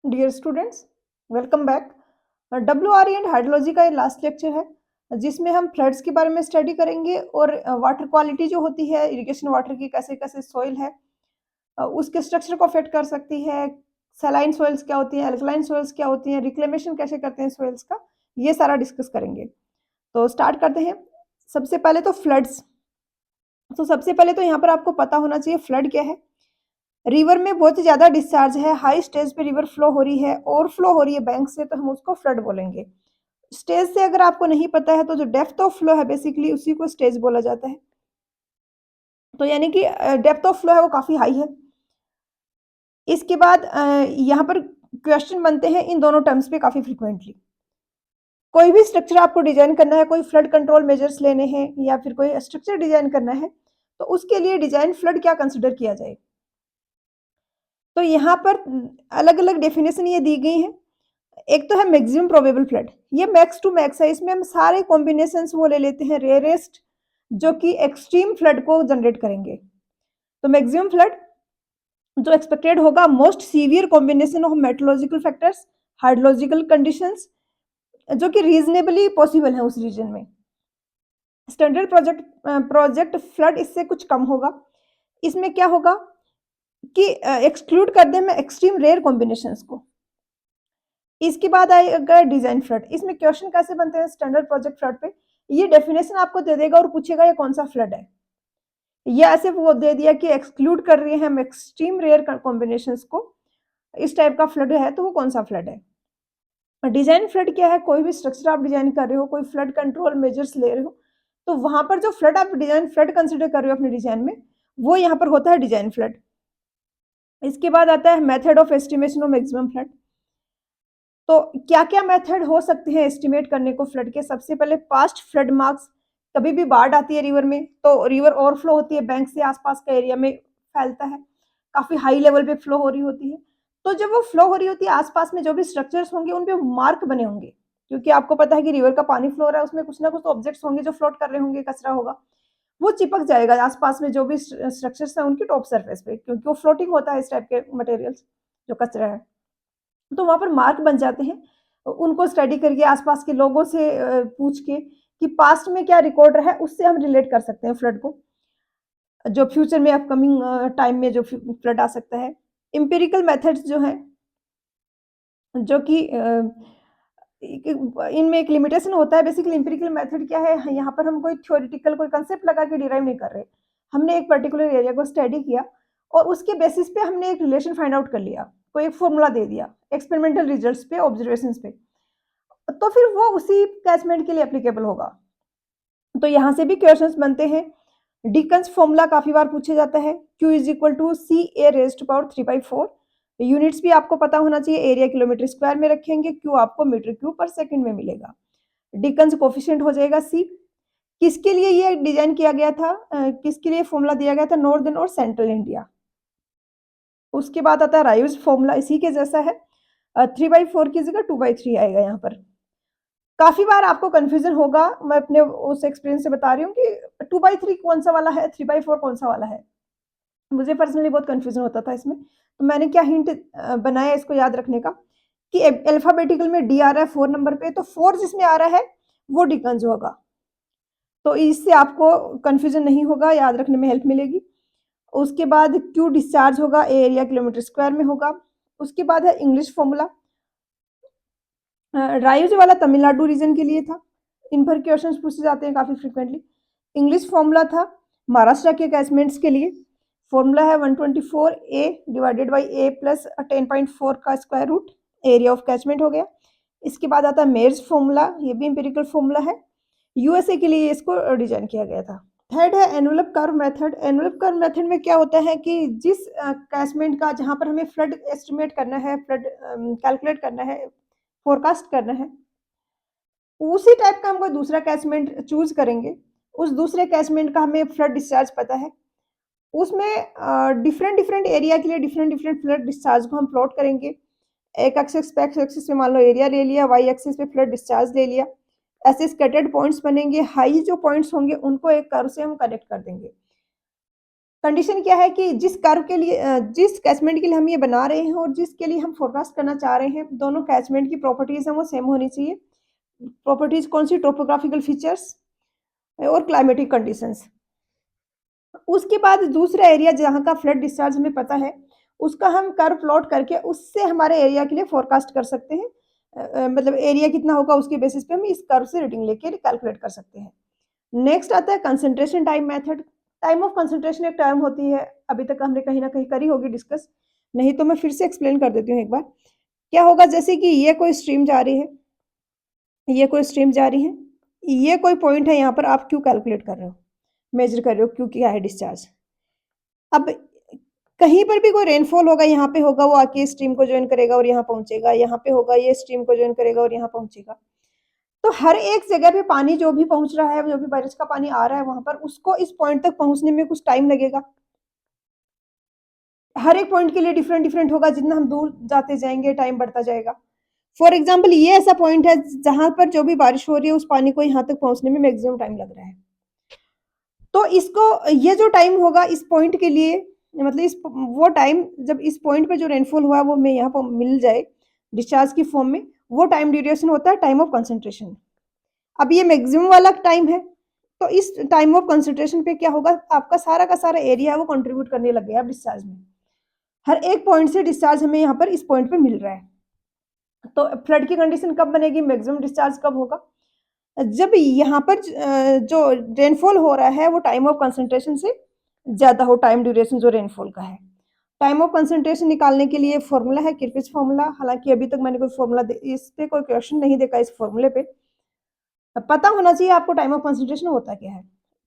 Dear students, welcome back. WRE and hydrology का ये last lecture है जिसमें हम फ्लड्स के बारे में स्टडी करेंगे और वाटर क्वालिटी जो होती है इरिगेशन वाटर की कैसे कैसे सॉइल है उसके स्ट्रक्चर को अफेक्ट कर सकती है। सलाइन सॉइल्स क्या होती हैं, अल्कलाइन सॉइल्स क्या होती हैं, रिक्लेमेशन कैसे करते हैं सॉइल्स का, ये सारा डिस्कस करेंगे। तो स्टार्ट करते हैं। सबसे पहले तो फ्लड्स। तो सबसे पहले तो यहाँ पर आपको पता होना चाहिए फ्लड क्या है। रिवर में बहुत ज़्यादा डिस्चार्ज है, हाई स्टेज पे रिवर फ्लो हो रही है, ओवरफ्लो हो रही है बैंक से, तो हम उसको फ्लड बोलेंगे। स्टेज से अगर आपको नहीं पता है तो जो डेप्थ ऑफ फ्लो है बेसिकली उसी को स्टेज बोला जाता है। तो यानी कि डेप्थ ऑफ फ्लो है वो काफ़ी हाई है। इसके बाद यहाँ पर क्वेश्चन बनते हैं इन दोनों टर्म्स पे काफ़ी फ्रीक्वेंटली। कोई भी स्ट्रक्चर आपको डिजाइन करना है, कोई फ्लड कंट्रोल मेजर्स लेने हैं या फिर कोई स्ट्रक्चर डिजाइन करना है, तो उसके लिए डिजाइन फ्लड क्या कंसिडर किया जाए। तो यहाँ पर अलग-अलग डेफिनेशन ये दी गई हैं। एक तो है मैक्सिमम प्रोबेबल फ्लड, ये मैक्स टू मैक्स है, इसमें हम सारे कॉम्बिनेशंस वो ले लेते हैं रेयरेस्ट जो कि एक्सट्रीम फ्लड को जनरेट करेंगे। तो मैक्सिमम फ्लड जो एक्सपेक्टेड होगा most severe combination of meteorological factors, hydrological conditions जो कि रीजनेबली पॉसिबल है उस रीजन में। स्टैंडर्ड प्रोजेक्ट फ्लड इससे कुछ कम होगा। इसमें क्या होगा कि एक्सक्लूड कर दें मैं एक्सट्रीम रेयर कॉम्बिनेशंस को। इसके बाद आएगा डिजाइन फ्लड। इसमें क्वेश्चन कैसे बनते हैं स्टैंडर्ड प्रोजेक्ट फ्लड पे, ये डेफिनेशन आपको दे देगा और पूछेगा ये कौन सा फ्लड है। ये ऐसे वो दे दिया कि एक्सक्लूड कर रहे हैं हम एक्सट्रीम रेयर कॉम्बिनेशंस को, इस टाइप का फ्लड है तो वो कौन सा फ्लड है। डिजाइन फ्लड क्या है, कोई भी स्ट्रक्चर आप डिजाइन कर रहे हो, कोई फ्लड कंट्रोल मेजर्स ले रहे हो, तो वहां पर जो फ्लड आप डिजाइन फ्लड कंसिडर कर रहे हो अपने डिजाइन में, वो यहाँ पर होता है डिजाइन फ्लड। इसके बाद आता है method of estimation of maximum flood. तो क्या क्या मेथड हो सकते हैं एस्टिमेट करने को फ्लड के। सबसे पहले पास्ट फ्लड मार्क्स। कभी भी बाढ़ आती है रिवर में तो रिवर ओवरफ्लो होती है, बैंक से आसपास का एरिया में फैलता है, काफी हाई लेवल पे फ्लो हो रही होती है। तो जब वो फ्लो हो रही होती है आसपास में जो भी स्ट्रक्चर्स होंगे उन पे मार्क बने होंगे, क्योंकि आपको पता है कि रिवर का पानी फ्लो हो रहा है, उसमें कुछ ना कुछ तो ऑब्जेक्ट्स होंगे जो फ्लोट कर रहे होंगे, कचरा होगा, वो चिपक जाएगा आसपास में जो भी स्ट्रक्चर्स है उनकी टॉप सर्फेस पे, क्योंकि वो फ्लोटिंग होता है इस टाइप के मटेरियल्स जो कचरा है। तो वहाँ पर मार्क बन जाते हैं। उनको स्टडी करके आसपास के लोगों से पूछ के कि पास्ट में क्या रिकॉर्ड रहा है, उससे हम रिलेट कर सकते हैं फ्लड को, जो फ्यूचर में अपकमिंग टाइम में जो फ्लड आ सकता है। एम्पिरिकल मेथड्स जो हैं, जो कि इनमें एक लिमिटेशन होता है। बेसिकली एम्पिरिकल मेथड क्या है, यहाँ पर हम कोई थ्योरेटिकल कोई कंसेप्ट लगा के डिराइव नहीं कर रहे, हमने एक पर्टिकुलर एरिया को स्टडी किया और उसके बेसिस पे हमने एक रिलेशन फाइंड आउट कर लिया, कोई एक फॉर्मूला दे दिया एक्सपेरिमेंटल रिजल्ट्स पे, ऑब्जर्वेशंस पे, तो फिर वो उसी कैचमेंट के लिए एप्लीकेबल होगा। तो यहाँ से भी क्वेश्चंस बनते हैं। डिकन्स फॉर्मूला काफी बार पूछा जाता है, Q is equal to C A raised to power 3/4। Units भी आपको पता होना चाहिए, एरिया किलोमीटर स्क्वायर में रखेंगे, Q आपको मीटर क्यूब पर सेकंड में मिलेगा। डिकन्स कोफिशिएंट हो जाएगा C। किसके लिए ये डिजाइन किया गया था, किसके लिए फॉर्मूला दिया गया था, नॉर्दर्न और सेंट्रल इंडिया। उसके बाद आता है राइव्स फॉर्मूला, इसी के जैसा है, 3/4 की जगह 2/3 आएगा। यहाँ पर काफी बार आपको कंफ्यूजन होगा, मैं अपने उस एक्सपीरियंस से बता रही हूँ कि 2/3 कौन सा वाला है, 3/4 कौन सा वाला है। मुझे पर्सनली बहुत कंफ्यूजन होता था इसमें, तो मैंने क्या हिंट बनाया इसको याद रखने का कि अल्फाबेटिकल में डी आ रहा है 4 नंबर पे, तो 4 जिसमें आ रहा है वो डिकन्स होगा। तो इससे आपको कंफ्यूजन नहीं होगा, याद रखने में हेल्प मिलेगी। उसके बाद क्यू डिस्चार्ज होगा, एरिया किलोमीटर स्क्वायर में होगा। उसके बाद है इंग्लिश फॉर्मूला, राइव्स वाला तमिलनाडु रीजन के लिए था, इन पर क्वेश्चंस पूछे जाते हैं काफी फ्रिक्वेंटली। इंग्लिश फॉर्मूला था महाराष्ट्र के कैचमेंट्स के लिए, फॉर्मूला है 124 A divided by A plus 10.4 का square root, area of catchment हो गया। इसके बाद आता है मेयर्स फॉर्मूला, ये भी इंपेरिकल फॉर्मूला है, यूएसए के लिए इसको डिजाइन किया गया था। थर्ड है envelope curve method. Envelope curve method में क्या होता है कि जिस कैचमेंट का जहां पर हमें फ्लड एस्टिमेट करना है, फ्लड कैलकुलेट करना है, फोरकास्ट करना है, उसी टाइप का हम कोई दूसरा कैचमेंट चूज करेंगे। उस दूसरे कैचमेंट का हमें फ्लड डिस्चार्ज पता है, उसमें डिफरेंट डिफरेंट एरिया के लिए डिफरेंट डिफरेंट फ्लड डिस्चार्ज को हम प्लॉट करेंगे। एक एक्सिस पे, एक्स एक्सिस पे मान लो एरिया ले लिया, वाई एक्सिस पे फ्लड डिस्चार्ज ले लिया, ऐसे स्कैटर्ड पॉइंट्स बनेंगे। हाई जो पॉइंट्स होंगे उनको एक कर्व से हम कनेक्ट कर देंगे। कंडीशन क्या है कि जिस कर्व के लिए जिस कैचमेंट के लिए हम ये बना रहे हैं और जिसके लिए हम फोरकास्ट करना चाह रहे हैं, दोनों कैचमेंट की प्रॉपर्टीज़ हैं वो सेम होनी चाहिए। प्रॉपर्टीज़ कौन सी? टोपोग्राफिकल फीचर्स और क्लाइमेटिक कंडीशंस। उसके बाद दूसरा एरिया जहाँ का फ्लड डिस्चार्ज हमें पता है, उसका हम कर्व प्लॉट करके उससे हमारे एरिया के लिए फोरकास्ट कर सकते हैं। मतलब एरिया कितना होगा उसके बेसिस पे हम इस कर्व से रीडिंग लेके कैलकुलेट कर सकते हैं। नेक्स्ट आता है concentration time method. Time of concentration एक टर्म होती है, अभी तक हमने कहीं न कहीं करी होगी डिस्कस, नहीं तो मैं फिर से एक्सप्लेन कर देती हूँ एक बार। क्या होगा जैसे कि ये कोई स्ट्रीम जा रही है, ये कोई स्ट्रीम जा रही है, ये कोई पॉइंट है यहाँ पर आप क्यू कैलकुलेट कर रहे हो, मेज़र कर रहे हो क्यू क्या है डिस्चार्ज। अब कहीं पर भी कोई रेनफॉल होगा, यहाँ पे होगा वो आके स्ट्रीम को जॉइन करेगा और यहाँ पहुँचेगा, यहाँ पे होगा ये स्ट्रीम को जॉइन करेगा और यहाँ पहुँचेगा। तो हर एक जगह पे पानी जो भी पहुँच रहा है, जो भी बारिश का पानी आ रहा है वहाँ पर, उसको इस पॉइंट तक पहुँचने में कुछ टाइम लगेगा। हर एक पॉइंट के लिए डिफरेंट-डिफरेंट होगा, जितना हम दूर जाते जाएँगे टाइम बढ़ता जाएगा। फॉर एग्ज़ाम्पल ये ऐसा पॉइंट है जहाँ पर जो भी बारिश हो रही है उस पानी को यहाँ तक पहुँचने में मैक्सिमम टाइम लग रहा है। तो इसको ये जो टाइम होगा इस पॉइंट के लिए, मतलब इस वो टाइम जब इस पॉइंट पे जो रेनफॉल हुआ है वो हमें यहाँ पर मिल जाए डिस्चार्ज की फॉर्म में, वो टाइम ड्यूरेशन होता है टाइम ऑफ कंसंट्रेशन। अब ये मैक्सिमम वाला टाइम है, तो इस टाइम ऑफ कंसंट्रेशन पे क्या होगा, आपका सारा का सारा एरिया है वो कंट्रीब्यूट करने लग गया डिस्चार्ज में। हर एक पॉइंट से डिस्चार्ज हमें यहाँ पर इस पॉइंट पे मिल रहा है। तो फ्लड की कंडीशन कब बनेगी, मैक्सिमम डिस्चार्ज कब होगा? जब यहाँ पर जो रेनफॉल हो रहा है वो टाइम ऑफ कंसंट्रेशन से ज़्यादा हो, टाइम ड्यूरेशन जो रेनफॉल का है। टाइम ऑफ कंसंट्रेशन निकालने के लिए फॉर्मूला है किर्फिस फॉर्मूला। हालाँकि अभी तक मैंने कोई फॉर्मूला इस पे कोई क्वेश्चन नहीं देखा इस फॉर्मूले पे। पता होना चाहिए आपको टाइम ऑफ कंसंट्रेशन होता क्या है।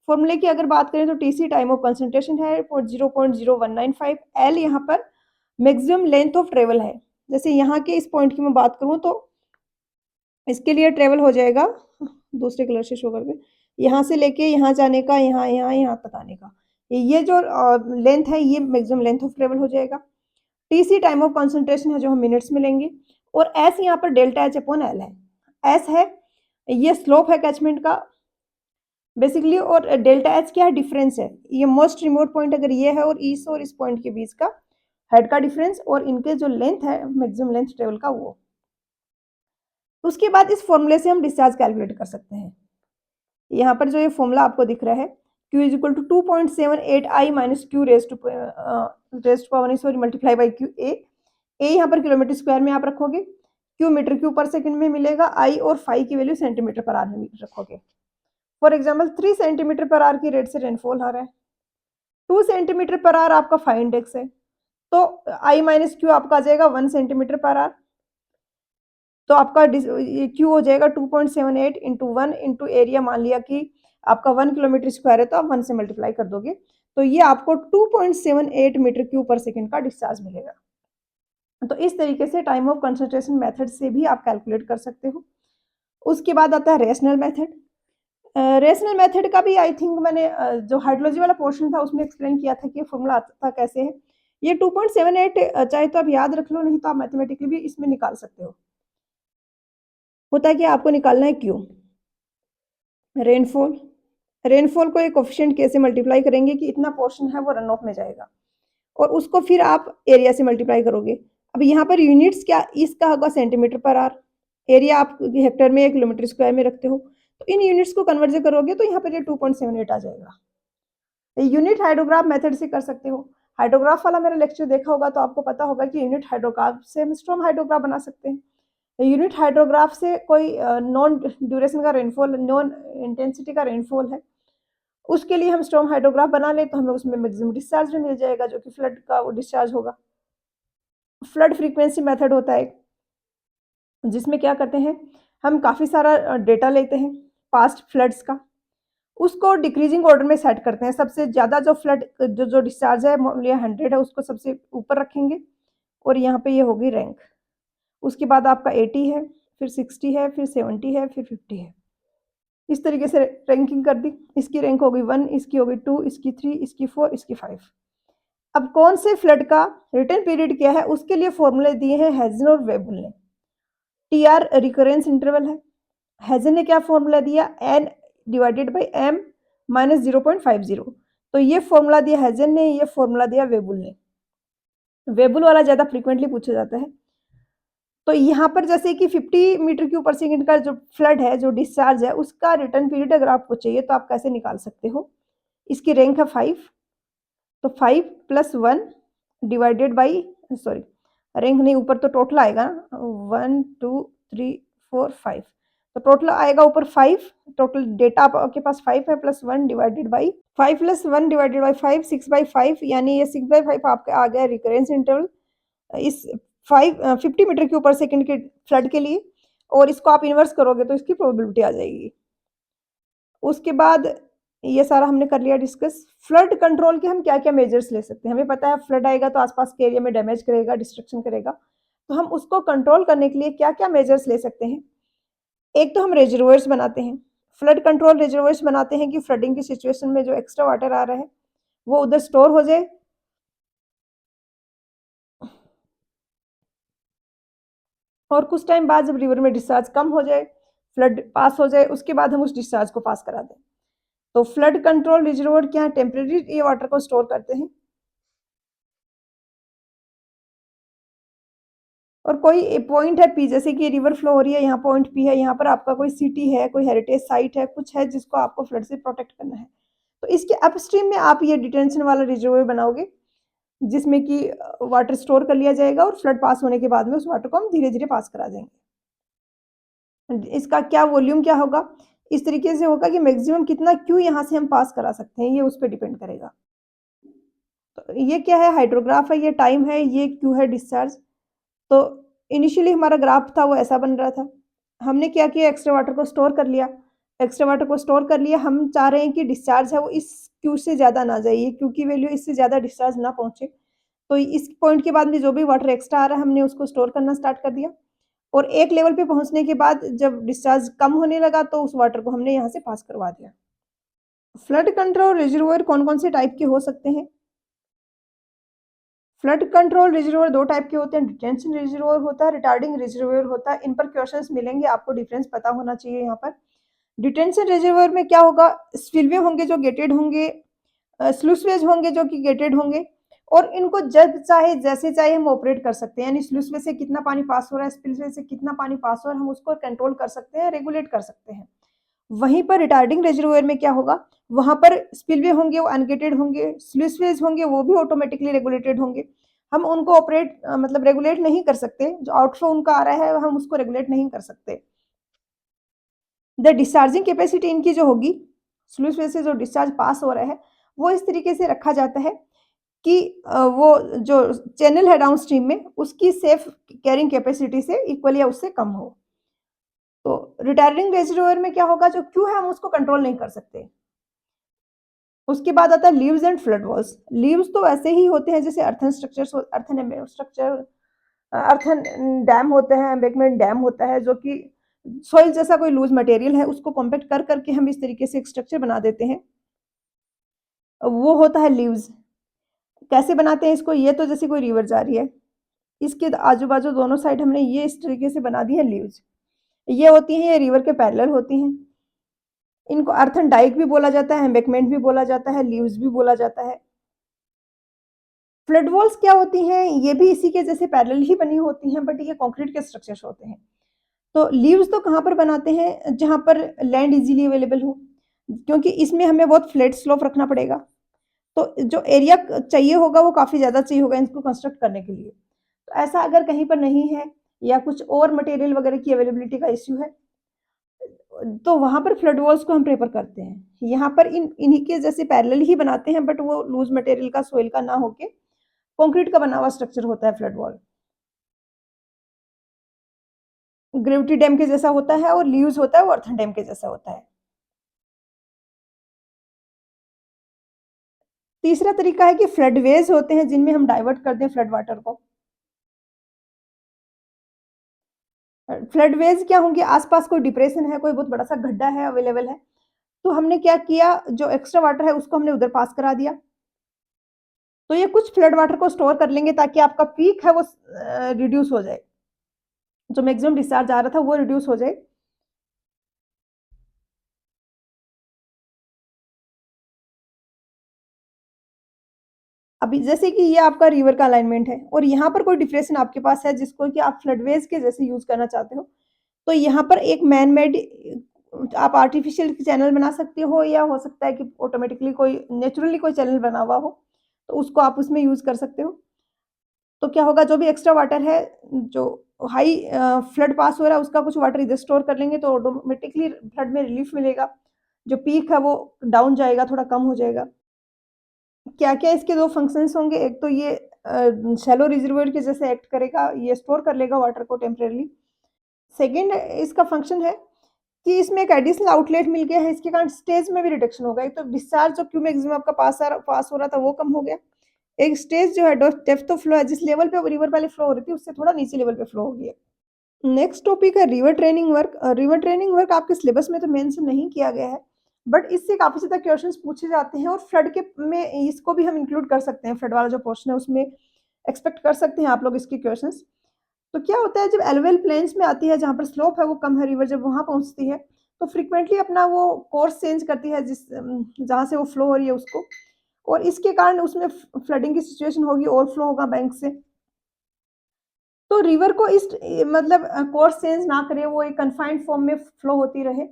फॉर्मूले की अगर बात करें तो टीसी टाइम ऑफ कंसंट्रेशन है और 0.0195। एल यहाँ पर मैक्सिमम लेंथ ऑफ ट्रेवल है। जैसे यहाँ के इस पॉइंट की मैं बात करूँ तो इसके लिए ट्रेवल हो जाएगा, दूसरे कलर से शो कर दे, यहाँ से लेके यहाँ जाने का, यहाँ तक आने का। ये जो लेंथ है ये मैक्सिमम लेंथ ऑफ ट्रेवल हो जाएगा। टीसी टाइम ऑफ कंसंट्रेशन है जो हम मिनट्स में लेंगे और एस यहाँ पर डेल्टा एच अपॉन एल है। एस है ये स्लोप है कैचमेंट का बेसिकली, और डेल्टा एच क्या है, डिफरेंस है। ये मोस्ट रिमोट पॉइंट अगर ये है और इस पॉइंट के बीच का हेड का डिफरेंस और इनके जो लेंथ है मैक्सिमम लेंथ ट्रेवल का वो। उसके बाद इस फॉर्मूले से हम डिस्चार्ज कैलकुलेट कर सकते हैं। यहाँ पर जो ये फॉर्मूला आपको दिख रहा है Q is equal to 2.78 I minus Q raised power sorry multiply by Q A यहाँ पर किलोमीटर स्क्वायर में आप रखोगे, क्यू मीटर क्यू पर सेकंड में मिलेगा, आई और फाई की वैल्यू सेंटीमीटर पर आर में रखोगे। फॉर एग्जाम्पल 3 सेंटीमीटर पर आर की रेट से रेनफॉल आ रहा है, 2 सेंटीमीटर पर आर आपका फाई इंडेक्स है, तो आई माइनस क्यू आपका आ जाएगा 1 सेंटीमीटर पर आर। तो आपका क्यू हो जाएगा 2.78 इंटू 1 इंटू एरिया, मान लिया कि आपका 1 किलोमीटर स्क्वायर है तो आप 1 से मल्टीप्लाई कर दोगे, तो ये आपको 2.78 मीटर क्यूब पर सेकंड का डिस्चार्ज मिलेगा। तो इस तरीके से टाइम ऑफ कंसंट्रेशन मेथड से भी आप कैलकुलेट कर सकते हो। उसके बाद आता है रेशनल मेथड। रेशनल मेथड का भी आई थिंक मैंने जो हाइड्रोलॉजी वाला पोर्शन था उसमें एक्सप्लेन किया था कि फॉर्मूला आता था कैसे है। ये 2.78 चाहे तो आप याद रख लो, नहीं तो आप मैथमेटिकली भी इसमें निकाल सकते हो। होता है कि आपको निकालना है क्यू, रेनफॉल, रेनफॉल को एक कोफिशिएंट के से मल्टीप्लाई करेंगे कि इतना पोर्शन है वो रन ऑफ में जाएगा और उसको फिर आप एरिया से मल्टीप्लाई करोगे। अब यहाँ पर यूनिट्स क्या, इसका होगा सेंटीमीटर पर आर, एरिया आप हेक्टर में या किलोमीटर स्क्वायर में रखते हो, तो इन यूनिट्स को कन्वर्जन करोगे तो यहाँ पर ये 2.78 आ जाएगा। यूनिट हाइड्रोग्राफ मेथड से कर सकते हो। हाइड्रोग्राफ वाला मेरा लेक्चर देखा होगा तो आपको पता होगा कि यूनिट हाइड्रोग्राफ से हम स्ट्रॉम हाइड्रोग्राफ बना सकते हैं। यूनिट हाइड्रोग्राफ से कोई नॉन ड्यूरेशन का रेनफॉल, नॉन इंटेंसिटी का रेनफॉल है, उसके लिए हम स्ट्रॉम हाइड्रोग्राफ बना ले तो हमें उसमें मैक्सिमम डिस्चार्ज भी मिल जाएगा जो कि फ्लड का वो डिस्चार्ज होगा। फ्लड फ्रीक्वेंसी मेथड होता है जिसमें क्या करते हैं, हम काफ़ी सारा डेटा लेते हैं पास्ट फ्लड्स का, उसको डिक्रीजिंग ऑर्डर में सेट करते हैं। सबसे ज़्यादा जो फ्लड जो डिस्चार्ज है 100 है उसको सबसे ऊपर रखेंगे और यहाँ पे ये होगी रैंक। उसके बाद आपका 80 है, फिर 60 है, फिर 70 है, फिर 50 है। इस तरीके से रैंकिंग कर दी। इसकी रैंक होगी 1, इसकी होगी 2, इसकी 3, इसकी 4, इसकी 5। अब कौन से फ्लड का रिटर्न पीरियड क्या है उसके लिए फॉर्मूले दिए हैं हेजन और वेबुल ने। टीआर रिकरेंस इंटरवल है, हेजन ने क्या फॉर्मूला दिया, N divided by M minus 0.50। तो ये फॉर्मूला दिया हेजन ने, ये फॉर्मूला दिया वेबुल ने। वेबुल वाला ज़्यादा फ्रीक्वेंटली पूछा जाता है। तो यहाँ पर जैसे कि 50 मीटर क्यूब पर सेकंड का जो फ्लड है, जो डिस्चार्ज है, उसका रिटर्न पीरियड अगर आपको चाहिए तो आप कैसे निकाल सकते हो? इसकी रैंक है 5, तो 5 plus 1 divided by, sorry rank नहीं, ऊपर तो टोटल आएगा 1 2 3 4 5, तो टोटल आएगा ऊपर 5, टोटल डेटा आपके पास 5 है, plus 1 divided by 5 plus 1 divided by 5, 6/5, यानी ये 6/5 आपका आ गया रिकरेंस इंटरवल इस 50 मीटर क्यूब पर सेकंड के फ्लड के लिए, और इसको आप इन्वर्स करोगे तो इसकी प्रोबेबिलिटी आ जाएगी। उसके बाद ये सारा हमने कर लिया डिस्कस। फ्लड कंट्रोल के हम क्या-क्या मेजर्स ले सकते हैं? हमें पता है फ्लड आएगा तो आसपास के एरिया में डैमेज करेगा, डिस्ट्रक्शन करेगा। तो हम उसको कंट्रोल करने के लिए क्या-क्या मेजर्स ले सकते हैं? एक तो हम रिजर्वोयर्स बनाते हैं। फ्लड कंट्रोल रिजर्वोयर्स बनाते हैं कि फ्लडिंग की सिचुएशन में जो एक्स्ट्रा वाटर आ रहा है, वो उधर स्टोर हो जाए। और कुछ टाइम बाद जब रिवर में डिस्चार्ज कम हो जाए, फ्लड पास हो जाए, उसके बाद हम उस डिस्चार्ज को पास करा दें। तो फ्लड कंट्रोल रिजर्वोयर क्या है? टेम्परेरी ये वाटर को स्टोर करते हैं। और कोई पॉइंट है पी, जैसे कि रिवर फ्लो हो रही है, यहाँ पॉइंट पी है, यहाँ पर आपका कोई सिटी है, कोई हेरिटेज साइट है, कुछ है जिसको आपको फ्लड से प्रोटेक्ट करना है। तो इसके अपस्ट्रीम में आप ये डिटेंशन वाला रिजर्वोयर बनाओगे, जिसमें कि वाटर स्टोर कर लिया जाएगा और फ्लड पास होने के बाद में उस वाटर को हम धीरे-धीरे पास करा देंगे। इसका क्या वॉल्यूम क्या होगा? इस तरीके से होगा कि मैक्सिमम कितना क्यू यहाँ से हम पास करा सकते हैं, ये उस पे डिपेंड करेगा। तो ये क्या है? हाइड्रोग्राफ है, ये टाइम है, ये क्यू है डिस्चार्ज। तो इनिशियली हमारा ग्राफ था वो ऐसा बन रहा था। हमने क्या किया, एक्स्ट्रा वाटर को स्टोर कर लिया। एक्स्ट्रा वाटर को स्टोर कर लिया, हम चाह रहे हैं कि डिस्चार्ज है वो इस क्यू से ज़्यादा ना जाए, ये क्यू की वैल्यू इससे ज़्यादा डिस्चार्ज ना पहुँचे। तो इस पॉइंट के बाद में जो भी वाटर एक्स्ट्रा आ रहा है हमने उसको स्टोर करना स्टार्ट कर दिया, और एक लेवल पे पहुँचने के बाद जब डिस्चार्ज कम होने लगा तो उस वाटर को हमने यहाँ से पास करवा दिया। फ्लड कंट्रोल रिजर्वोयर कौन-कौन से टाइप के हो सकते हैं? फ्लड कंट्रोल रिजर्वोयर 2 टाइप के होते हैं, डिटेंशन रिजर्वोयर होता है, रिटार्डिंग रिजर्वोयर होता है। इन पर क्वेश्चंस मिलेंगे, आपको डिफरेंस पता होना चाहिए यहाँ पर। डिटेंशन रिजर्वोयर में क्या होगा, स्पिलवे होंगे जो गेटेड होंगे, स्लूसवेज होंगे जो कि गेटेड होंगे, और इनको जब चाहे जैसे चाहे हम ऑपरेट कर सकते हैं, यानी स्लूसवे से कितना पानी पास हो रहा है, स्पिलवे से कितना पानी पास हो रहा है, हम उसको कंट्रोल कर सकते हैं, रेगुलेट कर सकते हैं। वहीं पर रिटार्डिंग रिजर्वोयर में क्या होगा, वहाँ पर स्पिलवे होंगे वो अनगेटेड होंगे, स्लूसवेज होंगे वो भी ऑटोमेटिकली रेगुलेटेड होंगे। हम उनको मतलब रेगुलेट नहीं कर सकते, जो आउटफ्लो उनका आ रहा है हम उसको रेगुलेट नहीं कर सकते। द डिस्चार्जिंग कैपेसिटी इनकी जो होगी, स्लूसवेज से जो डिस्चार्ज पास हो रहा है, वो इस तरीके से रखा जाता है कि वो जो चैनल है डाउनस्ट्रीम में, उसकी सेफ कैरिंग कैपेसिटी से इक्वल या उससे कम हो। तो रिटायरिंग रिजर्वोयर में क्या होगा, जो क्यू है हम उसको कंट्रोल नहीं कर सकते। उसके बाद आता है leaves and flood walls. Leaves तो ऐसे ही होते हैं जैसे अर्थन स्ट्रक्चर्स, अर्थन डैम होते हैं, एम्बैंकमेंट डैम होता है, जो कि सॉइल जैसा कोई लूज मटेरियल है उसको कॉम्पैक्ट कर करके हम इस तरीके से एक स्ट्रक्चर बना देते हैं, वो होता है लीव्स। कैसे बनाते हैं इसको, ये तो जैसे कोई रिवर जा रही है, इसके आजू बाजू दोनों साइड हमने ये इस तरीके से बना दी है लीव्स। ये होती हैं, ये रिवर के पैरेलल होती हैं। इनको अर्थन डाइक भी बोला जाता है, एम्बैंकमेंट भी बोला जाता है, लीव्स भी बोला जाता है। फ्लड वॉल्स क्या होती हैं, ये भी इसी के जैसे पैरेलल ही बनी होती हैं, बट ये कंक्रीट के स्ट्रक्चर्स होते हैं। तो लीव्स तो कहाँ पर बनाते हैं, जहाँ पर लैंड इजीली अवेलेबल हो, क्योंकि इसमें हमें बहुत फ्लैट स्लोप रखना पड़ेगा। तो जो एरिया चाहिए होगा वो काफ़ी ज़्यादा चाहिए होगा इसको कंस्ट्रक्ट करने के लिए। तो ऐसा अगर कहीं पर नहीं है, या कुछ और मटेरियल वगैरह की अवेलेबिलिटी का इश्यू है, तो वहाँ पर फ्लड वॉल्स को हम प्रेफ़र करते हैं। यहाँ पर इन्हीं के जैसे पैरेलल ही बनाते हैं, बट वो लूज़ मटेरियल का, सोइल का ना होके कंक्रीट का बना हुआ स्ट्रक्चर होता है फ्लड वॉल। ग्रेविटी डैम के जैसा होता है, और लीव्स होता है वो अर्थन डैम के जैसा होता है। तीसरा तरीका है कि फ्लडवेज होते हैं जिनमें हम डाइवर्ट कर दें फ्लड वाटर को। फ्लडवेज क्या होंगे, आस-पास कोई डिप्रेशन है, कोई बहुत बड़ा-सा गड्ढा है, अवेलेबल है, तो हमने क्या किया, जो एक्स्ट्रा वाटर है उसको हमने उधर पास करा दिया। तो ये कुछ फ्लड वाटर को स्टोर कर लेंगे ताकि आपका पीक है वो रिड्यूस हो जाए। जो मैक्सिमम डिस्चार्ज आ रहा था वो रिड्यूस हो जाए। अभी जैसे कि ये आपका रिवर का अलाइनमेंट है और यहाँ पर कोई डिप्रेशन आपके पास है जिसको कि आप फ्लडवेज के जैसे यूज़ करना चाहते हो, तो यहाँ पर एक मैन मेड आप आर्टिफिशियल चैनल बना सकते हो या हो सकता है कि ऑटोमेटिकली कोई नेचुरली कोई चैनल बना हुआ हो, तो उसको आप उसमें यूज़ कर सकते हो। तो क्या होगा जो भी एक्स्ट्रा वाटर है, जो हाई फ्लड पास हो रहा है उसका कुछ वाटर इधर स्टोर कर लेंगे तो ऑटोमेटिकली फ्लड में रिलीफ मिलेगा। जो पीक है वो डाउन जाएगा, थोड़ा कम हो जाएगा। क्या-क्या इसके 2 फंक्शंस होंगे, एक तो ये शैलो रिज़र्वोयर के जैसे एक्ट करेगा, ये स्टोर कर लेगा वाटर को टेम्परेरीली। सेकंड इसका फंक्शन है कि इसमें एक एडिशनल आउटलेट मिल गया है, इसके कारण स्टेज में भी रिडक्शन होगा। एक तो डिस्चार्ज जो क्यू मैक्सिमम आपका पास हो रहा था वो कम हो गया। एक स्टेज जो है डेप्थ ऑफ फ्लो है, जिस लेवल पे रिवर पहले फ्लो हो रही थी उससे थोड़ा नीचे लेवल पे फ्लो हो गई है। नेक्स्ट टॉपिक है river training work. River training work आपके सिलेबस में तो मेंशन नहीं किया गया है, बट इससे काफ़ी ज़्यादा क्वेश्चंस पूछे जाते हैं और फ्लड के में इसको भी हम इंक्लूड कर सकते हैं। फ्लड वाला जो पोर्शन है उसमें एक्सपेक्ट कर सकते हैं आप लोग इसके क्वेश्चंस। तो क्या होता है जब एलुवियल प्लेन्स में आती है, जहाँ पर स्लोप है वो कम है, रिवर जब वहाँ पहुँचती है, तो फ्रीक्वेंटली अपना वो कोर्स चेंज करती है जहाँ से वो फ्लो हो रही है उसको, और इसके कारण उसमें फ्लडिंग की सिचुएशन होगी, ओवरफ्लो होगा बैंक से। तो रिवर को इस मतलब कोर्स चेंज ना करे, वो एक कन्फाइंड फॉर्म में फ्लो होती रहे।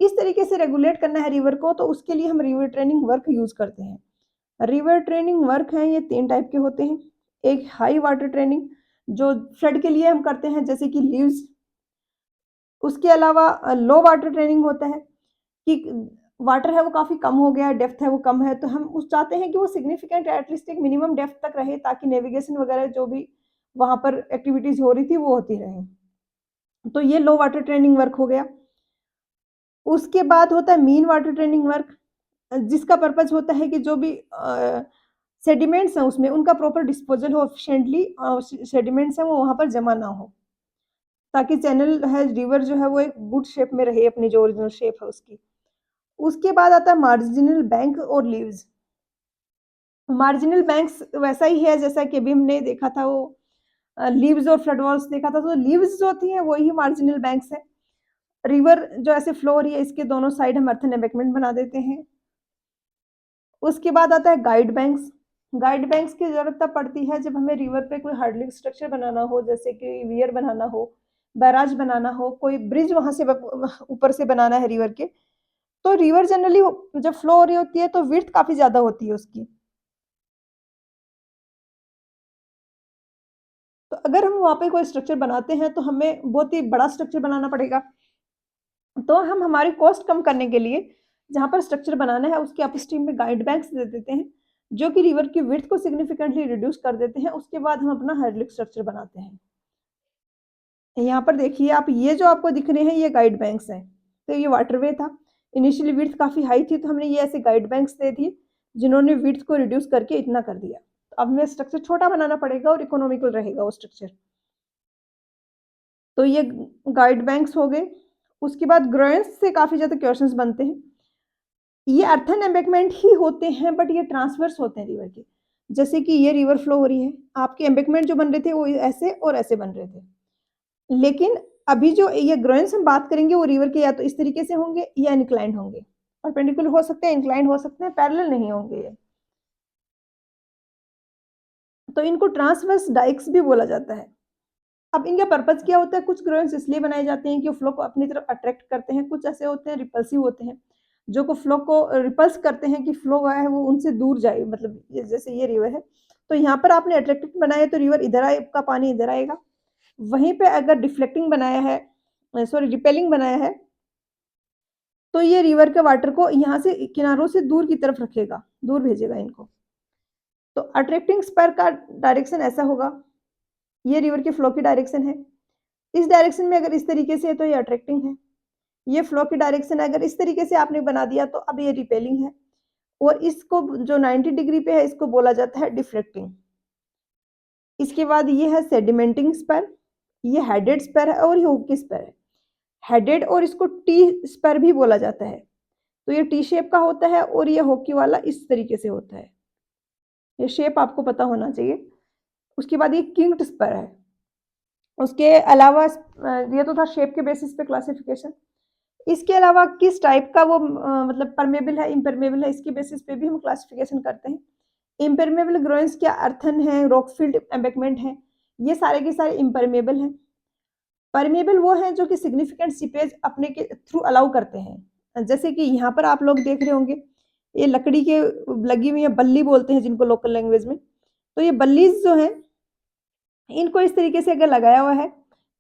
इस तरीके से रेगुलेट करना है रिवर को, तो उसके लिए हम रिवर ट्रेनिंग वर्क यूज़ करते हैं। रिवर ट्रेनिंग वर्क हैं ये 3 टाइप के होते हैं। एक हाई वाटर ट्रेनिंग जो फ्लड के लिए हम करते हैं जैसे कि लीव्स। उसके अलावा लो वाटर ट्रेनिंग होता है कि वाटर है वो काफ़ी कम हो गया है, डेप्थ है वो कम है, तो हम उस चाहते हैं कि वो सिग्निफिकेंट एटलीस्ट एक मिनिमम डेप्थ तक रहे ताकि नेविगेशन वगैरह जो भी वहाँ पर एक्टिविटीज़ हो रही थी वो होती रहें। तो ये लो वाटर ट्रेनिंग वर्क हो गया। उसके बाद होता है मीन वाटर ट्रेनिंग वर्क, जिसका पर्पज़ होता है कि जो भी सेडिमेंट्स हैं उसमें उनका प्रॉपर डिस्पोज़ल हो एफिशिएंटली, सेडिमेंट्स हैं वो वहाँ पर जमा ना हो, ताकि चैनल है, रिवर जो है वो एक गुड शेप में रहे, अपनी जो ओरिजिनल शेप है उसकी। उसके बाद आता है मार्जिनल बैंक और लीव्स। मार्जिनल बैंक्स वैसा ही है जैसा कि अभी हमने देखा था वो लीव्स और फ्लड वॉल्स देखा था, तो लीव्स जो होती हैं वही मार्जिनल बैंक्स हैं। रिवर जो ऐसे फ्लो हो रही है इसके दोनों साइड हम अर्थन एम्बैंकमेंट बना देते हैं। उसके बाद आता है गाइड बैंक्स। गाइड बैंक्स की ज़रूरत तब पड़ती है जब हमें रिवर पे कोई हार्डलिंग स्ट्रक्चर बनाना हो, जैसे कि वियर बनाना हो, बैराज बनाना हो, कोई ब्रिज वहाँ से ऊपर से बनाना है रिवर के। तो रिवर जनरली जब फ्लो हो रही होती है तो विड्थ काफ़ी ज़्यादा होती है उसकी। तो अगर हम वहाँ पे कोई स्ट्रक्चर बनाते हैं तो हमें बहुत ही बड़ा स्ट्रक्चर बनाना पड़ेगा। तो हम हमारी कॉस्ट कम करने के लिए जहाँ पर स्ट्रक्चर बनाना है उसके अपस्ट्रीम में गाइड बैंक्स दे देते हैं, जो कि रिवर की विड्थ को सिग्निफिकेंटली रिड्यूस कर देते हैं। उसके बाद हम अपना हाइड्रोलिक स्ट्रक्चर बनाते हैं। यहाँ पर देखिए आप, ये जो आपको दिख रहे हैं ये गाइड बैंक्स हैं। तो ये वाटरवे था, इनिशियली विड्थ काफ़ी हाई थी तो हमने ये ऐसे गाइड बैंक्स दे दिए, जिन्होंने विड्थ को रिड्यूस करके इतना कर दिया। तो अब हमें स्ट्रक्चर छोटा बनाना पड़ेगा और इकोनॉमिकल रहेगा वो स्ट्रक्चर। तो ये गाइड बैंक्स हो गए। उसके बाद ग्रोइंस से काफ़ी ज़्यादा क्वेश्चंस बनते हैं। ये अर्थन एम्बैंकमेंट ही होते हैं, बट ये ट्रांसवर्स होते हैं रिवर के। जैसे कि ये रिवर फ्लो हो रही है, आपके एम्बैंकमेंट जो बन रहे थे वो ऐसे और ऐसे बन रहे थे। लेकिन अभी जो ये ग्रोइंस हम बात करेंगे वो रिवर के या तो इस तरीके से होंगे या इंक्लाइंड होंगे। परपेंडिकुलर हो सकते हैं, इंक्लाइंड हो सकते हैं, पैरेलल नहीं होंगे ये। तो इनको ट्रांसवर्स डाइक्स भी बोला जाता है। अब इनका पर्पज़ क्या होता है? कुछ ग्रोइंस इसलिए बनाए जाते हैं कि वो फ्लो को अपनी तरफ अट्रैक्ट करते हैं, कुछ ऐसे होते हैं रिपल्सिव होते हैं, जो को फ्लो को रिपल्स करते हैं कि फ्लो है वो उनसे दूर जाए, मतलब ये जैसे ये रिवर है, तो यहाँ पर आपने अट्रैक्टिव बनाया है तो रिवर इधर आए का पानी इधर आएगा। वहीं पे अगर डिफ्लेक्टिंग बनाया है, सॉरी रिपेलिंग बनाया है, तो ये रिवर के वाटर को यहाँ से किनारों से दूर की तरफ रखेगा, दूर भेजेगा इनको। तो अट्रैक्टिंग स्पर का डायरेक्शन ऐसा होगा, ये रिवर के फ्लो की डायरेक्शन है। इस डायरेक्शन में अगर इस तरीके से है तो ये अट्रैक्टिंग है। ये फ्लो की डायरेक्शन है, अगर इस तरीके से आपने बना दिया तो अब ये रिपेलिंग है, और इसको जो 90 डिग्री पे है इसको बोला जाता है डिफ्लेक्टिंग। इसके बाद ये है सेडिमेंटिंग स्पर, ये हेडेड स्पर है और ये हुक स्पर है। हेडेड और इसको टी स्पर भी बोला जाता है। तो ये टी शेप का होता है और ये हॉकी वाला इस तरीके से होता है। ये शेप आपको पता होना चाहिए। उसके बाद ये किंक्ड स्पर है। उसके अलावा ये तो था शेप के बेसिस पे क्लासिफिकेशन। इसके अलावा किस टाइप का वो मतलब परमेबल है, इम्परमेबल है, इसके बेसिस पे भी हम क्लासिफिकेशन करते हैं। इम्परमेबल ग्रोइंस क्या अर्थन है, रॉकफील्ड एम्बैंकमेंट है, ये सारे के सारे इम्परमेबल हैं। परमेबल वो हैं जो कि सिग्निफिकेंट सीपेज अपने के थ्रू अलाउ करते हैं। जैसे कि यहाँ पर आप लोग देख रहे होंगे, ये लकड़ी के लगी हुई है, बल्ली बोलते हैं जिनको लोकल लैंग्वेज में। तो ये बल्लीज जो हैं, इनको इस तरीके से अगर लगाया हुआ है,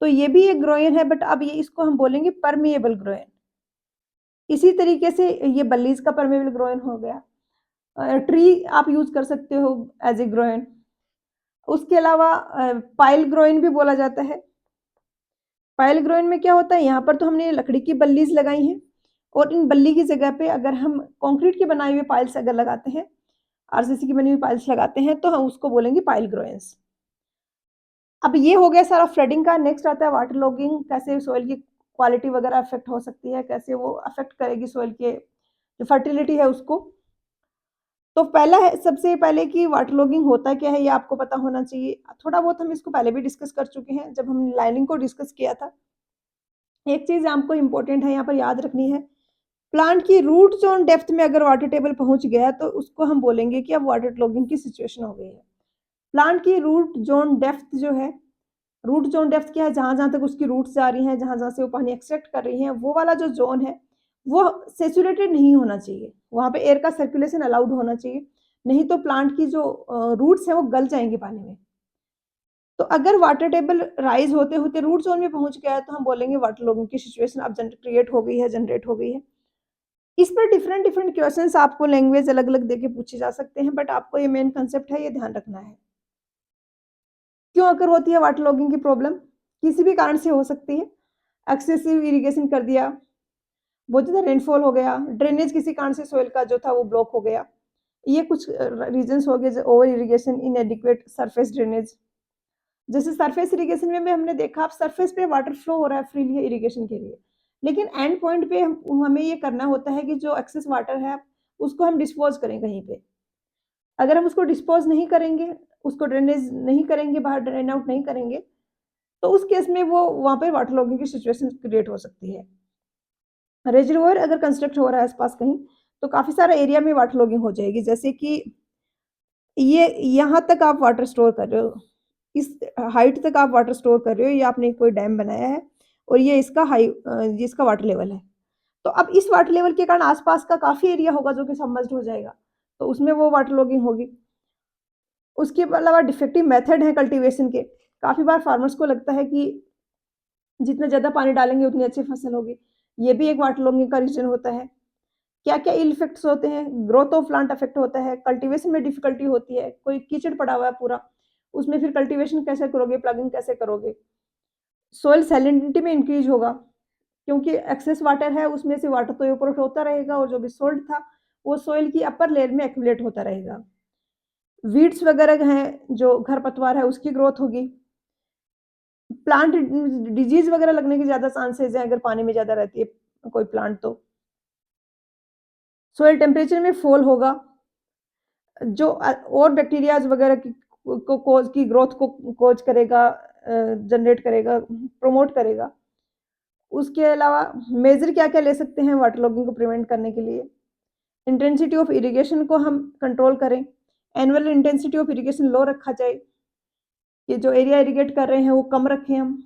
तो ये भी एक ग्रोइन है, बट अब ये इसको हम बोलेंगे परमेएबल ग्रोइन। इसी तरीके से ये बल्लीज का परमेएबल ग्रोइन हो गया। ट्री आप यूज कर सकते हो एज ए ग्रोइन। उसके अलावा पाइल ग्रोइन भी बोला जाता है। पाइल ग्रोइन में क्या होता है, यहाँ पर तो हमने लकड़ी की बल्लीज लगाई हैं, और इन बल्ली की जगह पे अगर हम कंक्रीट की बनाई हुई पाइल्स अगर लगाते हैं, आरसीसी की बनी हुई पाइल्स लगाते हैं, तो हम उसको बोलेंगे पाइल ग्रोइन्स। अब ये हो गया सारा फ्लडिंग का। नेक्स्ट आता है वाटर लॉगिंग, कैसे सोइल की क्वालिटी वगैरह अफेक्ट हो सकती है, कैसे वो अफेक्ट करेगी सोइल के जो फर्टिलिटी है उसको। तो पहला है सबसे पहले कि वाटर लॉगिंग होता क्या है, ये आपको पता होना चाहिए। थोड़ा बहुत हम इसको पहले भी डिस्कस कर चुके हैं जब हमने लाइनिंग को डिस्कस किया था। एक चीज आपको इंपॉर्टेंट है यहाँ पर याद रखनी है, प्लांट की रूट जोन डेप्थ में अगर वाटर टेबल पहुंच गया तो उसको हम बोलेंगे कि अब वाटर लॉगिंग की सिचुएशन हो गई है। प्लांट की रूट जोन डेप्थ जो है, रूट जोन डेप्थ क्या है, जहां जहां तक उसकी रूट्स जा रही हैं, जहां जहां से वो पानी एक्सट्रैक्ट कर रही हैं, वो वाला जो जोन है वो सेचुरेटेड नहीं होना चाहिए, वहां पे एयर का सर्कुलेशन अलाउड होना चाहिए, नहीं तो प्लांट की जो रूट्स हैं वो गल जाएंगी पानी में। तो अगर वाटर टेबल राइज होते होते रूट जोन में पहुंच गया है, तो हम बोलेंगे वाटर लॉगिंग की सिचुएशन अब क्रिएट हो गई है, जनरेट हो गई है। इस पर डिफरेंट डिफरेंट क्वेश्चंस आपको लैंग्वेज अलग अलग देके पूछे जा सकते हैं, बट आपको ये मेन कंसेप्ट है, ये ध्यान रखना है। क्यों अगर होती है वाटर लॉगिंग की प्रॉब्लम, किसी भी कारण से हो सकती है। एक्सेसिव इरिगेशन कर दिया, बहुत ज़्यादा रेनफॉल हो गया, ड्रेनेज किसी कारण से सोइल का जो था वो ब्लॉक हो गया, ये कुछ रीजंस हो गए। Over irrigation, इनएडिक्वेट surface drainage. जैसे सरफेस इरिगेशन में भी हमने देखा, अब सरफेस पे वाटर फ्लो हो रहा है फ्रीली इरिगेशन के लिए, लेकिन एंड पॉइंट पे हमें ये करना होता है कि जो एक्सेस वाटर है उसको हम डिस्पोज करें कहीं पे। अगर हम उसको डिस्पोज नहीं करेंगे, उसको ड्रेनेज नहीं करेंगे, बाहर ड्रेन आउट नहीं करेंगे, तो उस केस में वो वहाँ पे वाटर लॉगिंग की सिचुएशन क्रिएट हो सकती है। रिजर्वोयर अगर कंस्ट्रक्ट हो रहा है आस-पास कहीं, तो काफ़ी सारा एरिया में वाटर लॉगिंग हो जाएगी। जैसे कि ये यहाँ तक आप वाटर स्टोर कर रहे हो, इस हाइट तक आप वाटर स्टोर कर रहे हो, ये आपने कोई डैम बनाया है और ये इसका ये इसका वाटर लेवल है। तो अब इस वाटर लेवल के कारण आस-पास का काफ़ी एरिया होगा जो कि सबमर्ज्ड हो जाएगा, तो उसमें वो वाटर लॉगिंग होगी। उसके अलावा डिफेक्टिव मेथड हैं कल्टीवेशन के। काफ़ी बार फार्मर्स को लगता है कि जितना ज़्यादा पानी डालेंगे उतनी अच्छी फसल होगी। ये भी एक वाटर लॉगिंग का रीज़न होता है। क्या-क्या इल इफेक्ट्स होते हैं? ग्रोथ ऑफ प्लांट अफेक्ट होता है, कल्टीवेशन में डिफिकल्टी होती है, कोई कीचड़ पड़ा हुआ है पूरा, उसमें फिर कल्टीवेशन कैसे करोगे, प्लगिंग कैसे करोगे? सॉइल सैलिनिटी में इंक्रीज़ होगा, क्योंकि एक्सेस वाटर है, उसमें से वाटर तो इवैपोरेट होता रहेगा और जो भी सॉल्ट था, वो सॉइल की अपर लेयर में एक्युमुलेट होता रहेगा। वीड्स वगैरह हैं, जो खरपतवार है, उसकी ग्रोथ होगी। प्लांट डिजीज़ वगैरह लगने के ज़्यादा चांसेज़ हैं अगर पानी में ज़्यादा रहती है कोई प्लांट तो। सॉइल टेम्परेचर में फ़ॉल होगा, जो और बैक्टीरियाज़ वगैरह को कोज़ की ग्रोथ को कोज़ करेगा, जनरेट करेगा, प्रमोट करेगा। उसके अलावा मेजर क्या-क्या ले सकते हैं वाटर लॉगिंग को प्रिवेंट करने के लिए? इंटेंसिटी ऑफ इरिगेशन को हम कंट्रोल करें, एनुअल इंटेंसिटी ऑफ इरिगेशन लो रखा जाए, ये जो एरिया इरिगेट कर रहे हैं वो कम रखें हम।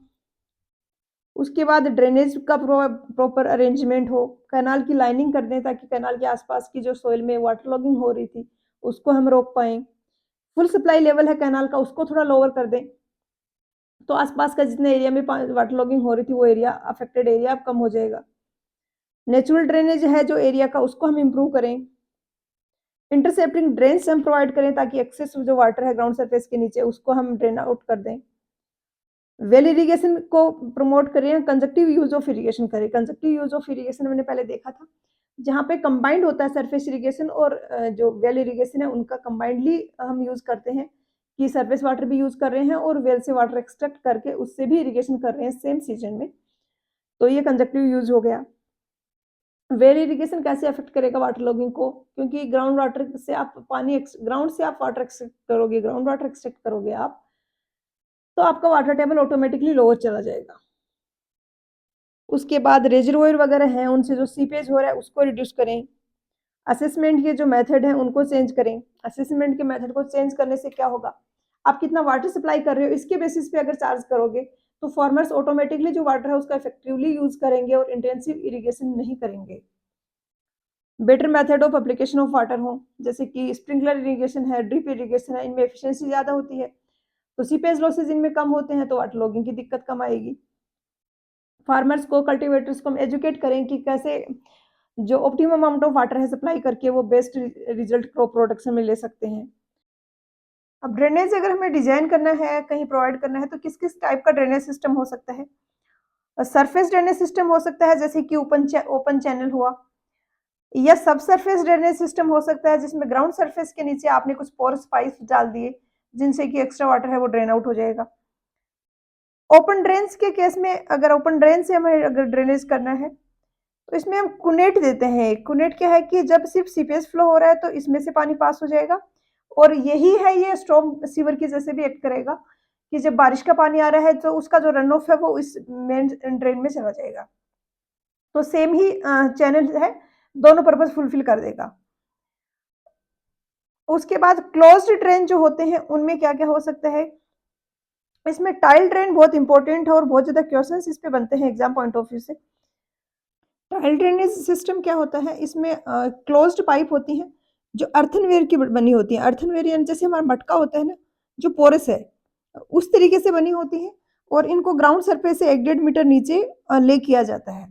उसके बाद ड्रेनेज का प्रॉपर अरेंजमेंट हो, कैनाल की लाइनिंग कर दें ताकि कैनाल के आसपास की जो सॉइल में वाटर लॉगिंग हो रही थी, उसको हम रोक पाएँ। फुल सप्लाई लेवल है कैनाल का, उसको थोड़ा लोअर कर दें, तो आसपास का जितने एरिया में वाटर लॉगिंग हो रही थी, वो एरिया अफेक्टेड एरिया अब कम हो जाएगा। नेचुरल ड्रेनेज है जो एरिया का, उसको हम इम्प्रूव करें। इंटरसेप्टिंग ड्रेन्स हम प्रोवाइड करें ताकि एक्सेस जो वाटर है ग्राउंड सरफेस के नीचे, उसको हम ड्रेन आउट कर दें। वेल इरिगेशन को प्रमोट करें, कंजक्टिव यूज़ ऑफ इरिगेशन करें। कंजक्टिव यूज़ ऑफ इरिगेशन मैंने पहले देखा था, जहाँ पे कंबाइंड होता है सरफेस इरिगेशन और जो वेल इरिगेशन है उनका कंबाइंडली हम यूज़ करते हैं, कि सरफेस वाटर भी यूज़ कर रहे हैं और वेल से वाटर एक्सट्रैक्ट करके उससे भी इरिगेशन कर रहे हैं सेम सीजन में, तो ये कंजक्टिव यूज़ हो गया। वेल इरिगेशन कैसे अफेक्ट करेगा वाटर लॉगिंग को? क्योंकि ग्राउंड वाटर से आप ग्राउंड से आप वाटर एक्सट्रैक्ट करोगे, ग्राउंड वाटर एक्सट्रैक्ट करोगे आप, तो आपका वाटर टेबल ऑटोमेटिकली लोअर चला जाएगा। उसके बाद रिजर्वोयर वगैरह हैं, उनसे जो सीपेज हो रहा है उसको रिड्यूस करें। असेसमेंट के जो मेथड हैं उनको चेंज करें। असेसमेंट के मेथड को चेंज करने से क्या होगा, आप कितना वाटर सप्लाई कर रहे हो इसके बेसिस पे अगर चार्ज करोगे तो फार्मर्स ऑटोमेटिकली जो वाटर है उसका इफेक्टिवली यूज करेंगे और इंटेंसिव इरिगेशन नहीं करेंगे। Better method of application of water हो, जैसे कि स्प्रिंकलर इरिगेशन है, ड्रिप इरिगेशन है, इनमें एफिशिएंसी ज़्यादा होती है, तो सीपेज लॉसेज इनमें कम होते हैं, तो वाटर लॉगिंग की दिक्कत कम आएगी। फार्मर्स को, कल्टीवेटर्स को हम एजुकेट करें कि कैसे जो ऑप्टिमम अमाउंट ऑफ वाटर है सप्लाई करके वो बेस्ट रिजल्ट क्रॉप प्रोडक्शन में ले सकते हैं। अब ड्रेनेज अगर हमें डिजाइन करना है, कहीं प्रोवाइड करना है, तो किस किस टाइप का ड्रेनेज सिस्टम हो सकता है। सरफेस ड्रेनेज सिस्टम हो सकता है, जैसे कि ओपन चैनल हुआ, या सब सरफेस ड्रेनेज सिस्टम हो सकता है जिसमें ग्राउंड सरफेस के नीचे आपने कुछ पोरस पाइप डाल दिए जिनसे कि एक्स्ट्रा वाटर है वो ड्रेन आउट हो जाएगा। ओपन ड्रेन्स के केस में अगर ओपन ड्रेन से हमें अगर ड्रेनेज करना है तो इसमें हम कुनेट देते हैं। कुनेट क्या है कि जब सिर्फ सीपेज फ्लो हो रहा है तो इसमें से पानी पास हो जाएगा, और यही है ये स्टॉर्म सीवर की जैसे भी एक्ट करेगा कि जब बारिश का पानी आ रहा है तो उसका जो रन ऑफ है वो इस मेन ड्रेन में चला जाएगा। तो सेम ही चैनल है, दोनों पर्पज फुलफिल कर देगा। उसके बाद क्लोज्ड ड्रेन जो होते हैं उनमें क्या क्या हो सकता है, इसमें टाइल ड्रेन बहुत इंपॉर्टेंट है और बहुत ज्यादा क्वेश्चंस इस पे बनते हैं एग्जाम पॉइंट ऑफ व्यू से। टाइल ड्रेनेज सिस्टम क्या होता है, इसमें क्लोज्ड पाइप होती हैं जो अर्थनवेयर की बनी होती है। अर्थनवेयर यानी जैसे हमारा मटका होता है ना, जो पोरस है उस तरीके से बनी होती है, और इनको ग्राउंड सरफेस से 1-1.5 मीटर नीचे ले किया जाता है।